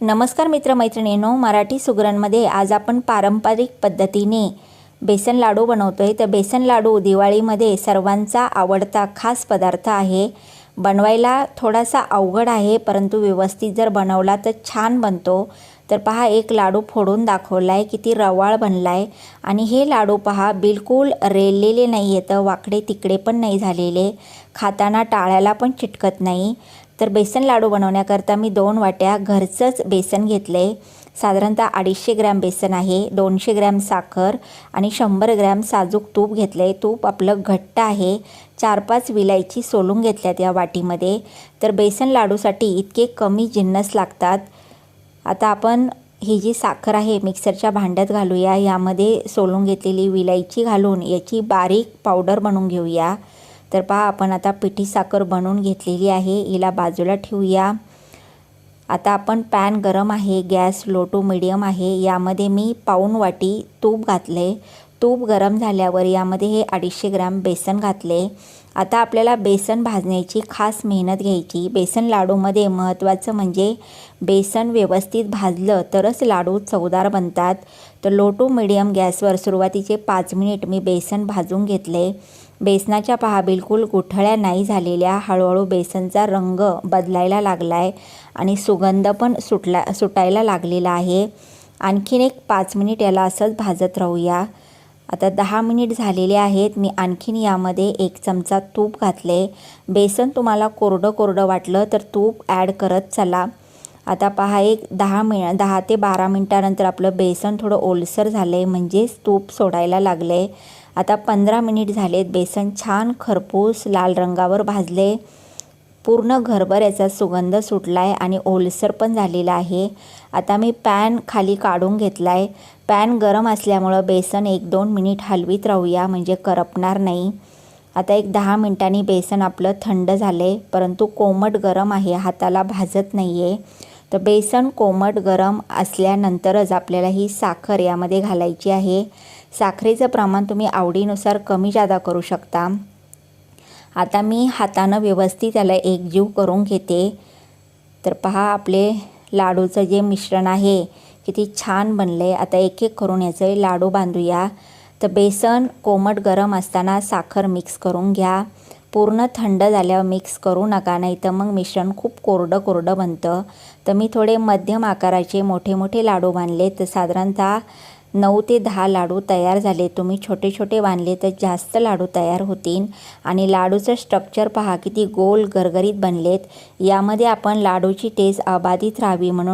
नमस्कार मित्रमैत्रिणींनो, मराठी सुगरणमध्ये आज आपण पारंपरिक पद्धतीने बेसन लाडू बनवतोय। तर बेसन लाडू दिवाळीमध्ये सर्वांचा आवडता खास पदार्थ आहे। बनवायला थोडासा अवघड आहे, परंतु व्यवस्थित जर बनवला तर छान बनतो। तर पहा, एक लाडू फोडून दाखवलाय, किती रवाळ बनलाय। आणि हे लाडू पहा, बिलकुल रेललेले नाही आहेत, वाकडे तिकडे पण नाही झालेले, खाताना टाळ्याला पण चिटकत नाही। तर बेसन लाडू बनवण्याकरता मी 2 वाट्या घरचंच बेसन घेतले। साधारणतः 250 ग्रॅम बेसन आहे, 200 ग्रॅम साखर आणि 100 ग्रॅम साजूक तूप घेतले। तूप आपलं घट्ट आहे। 4-5 विलायची सोलून घेतल्यात या वाटीमध्ये। तर बेसन लाडूसाठी इतके कमी जिन्नस लागतात। आता आपण ही जी साखर आहे मिक्सरच्या भांड्यात घालूया। यामध्ये सोलून घेतलेली विलायची घालून याची बारीक पावडर बनवून घेऊया। तर पहा, आपण आता पिठी साखर बनवून घेतलेली आहे, हिला बाजूला ठेवूया। आता आपण पॅन गरम आहे, गॅस लो टू मीडियम आहे। यामध्ये मी पाऊण वाटी तूप घातले। तूप गरम झाल्यावर यामध्ये हे 250 ग्रॅम बेसन घातले। आता आपल्याला बेसन भाजण्याची खास मेहनत घ्यायची। बेसन लाडूमध्ये महत्त्वाचं म्हणजे बेसन व्यवस्थित भाजलं तरच लाडू चवदार बनतात। तर लो टू मीडियम गॅसवर सुरुवातीचे 5 मिनिट मी बेसन भाजून घेतले। बेसनाच्या पहा, बिलकुल गुठळ्या नाही झालेल्या, हळूहळू बेसनचा रंग बदलायला लागलाय आणि सुगंध पण सुटायला लागलेला आहे। आणखीन एक 5 मिनिट याला असंच भाजत राहूया। आता 10 मिनिट झालेले आहेत। मी आणखीन यामध्ये 1 चमचा तूप घातले। बेसन तुम्हाला कोरडं वाटलं तर तूप ॲड करत चला। आता पहा, एक 10 ते 12 मिनिटानंतर आपलं बेसन थोडं ओलसर झालं आहे, म्हणजेच तूप सोडायला लागले। आता 15 मिनिट झालेत। बेसन छान खरपूस लाल रंगावर भाजले। पूर्ण घरभर याचा सुगंध सुटलाय आणि ओलसर पण झालेला आहे। आता मी पॅन खाली काढून घेतलाय। पॅन गरम असल्यामुळं बेसन 1-2 मिनिट हलवीत राहूया, म्हणजे करपणार नाही। आता एक 10 मिनिटांनी बेसन आपलं थंड झाले, परंतु कोमट गरम आहे, हाताला भाजत नाही आहे। तर बेसन कोमट गरम असल्यानंतरच आपल्याला ही साखर यामध्ये घालायची आहे। साखरेचं प्रमाण तुम्ही आवडीनुसार कमी जादा करू शकता। आता मी हातानं व्यवस्थित याला एकजीव करून घेते। तर पहा, आपले लाडूचं जे मिश्रण आहे किती छान बनले। आता एक एक करून याचे लाडू बांधूया। तर बेसन कोमट गरम असताना साखर मिक्स करून घ्या। पूर्ण थंड झाल्यावर मिक्स करू नका, नाही तर मग मिश्रण खूप कोरडं बनतं। तर मी थोडे मध्यम आकाराचे मोठे लाडू बांधले। तर साधारणतः 9 ते 10 लाडू तयार झाले। तुम्ही छोटे बांधले तर जास्त लाडू तयार होतील। आणि लाडूचं स्ट्रक्चर पहा, किती गोल गरगरीत बनलेत। यामध्ये आपण लाडूची टेस्ट अबाधित राहावी म्हणून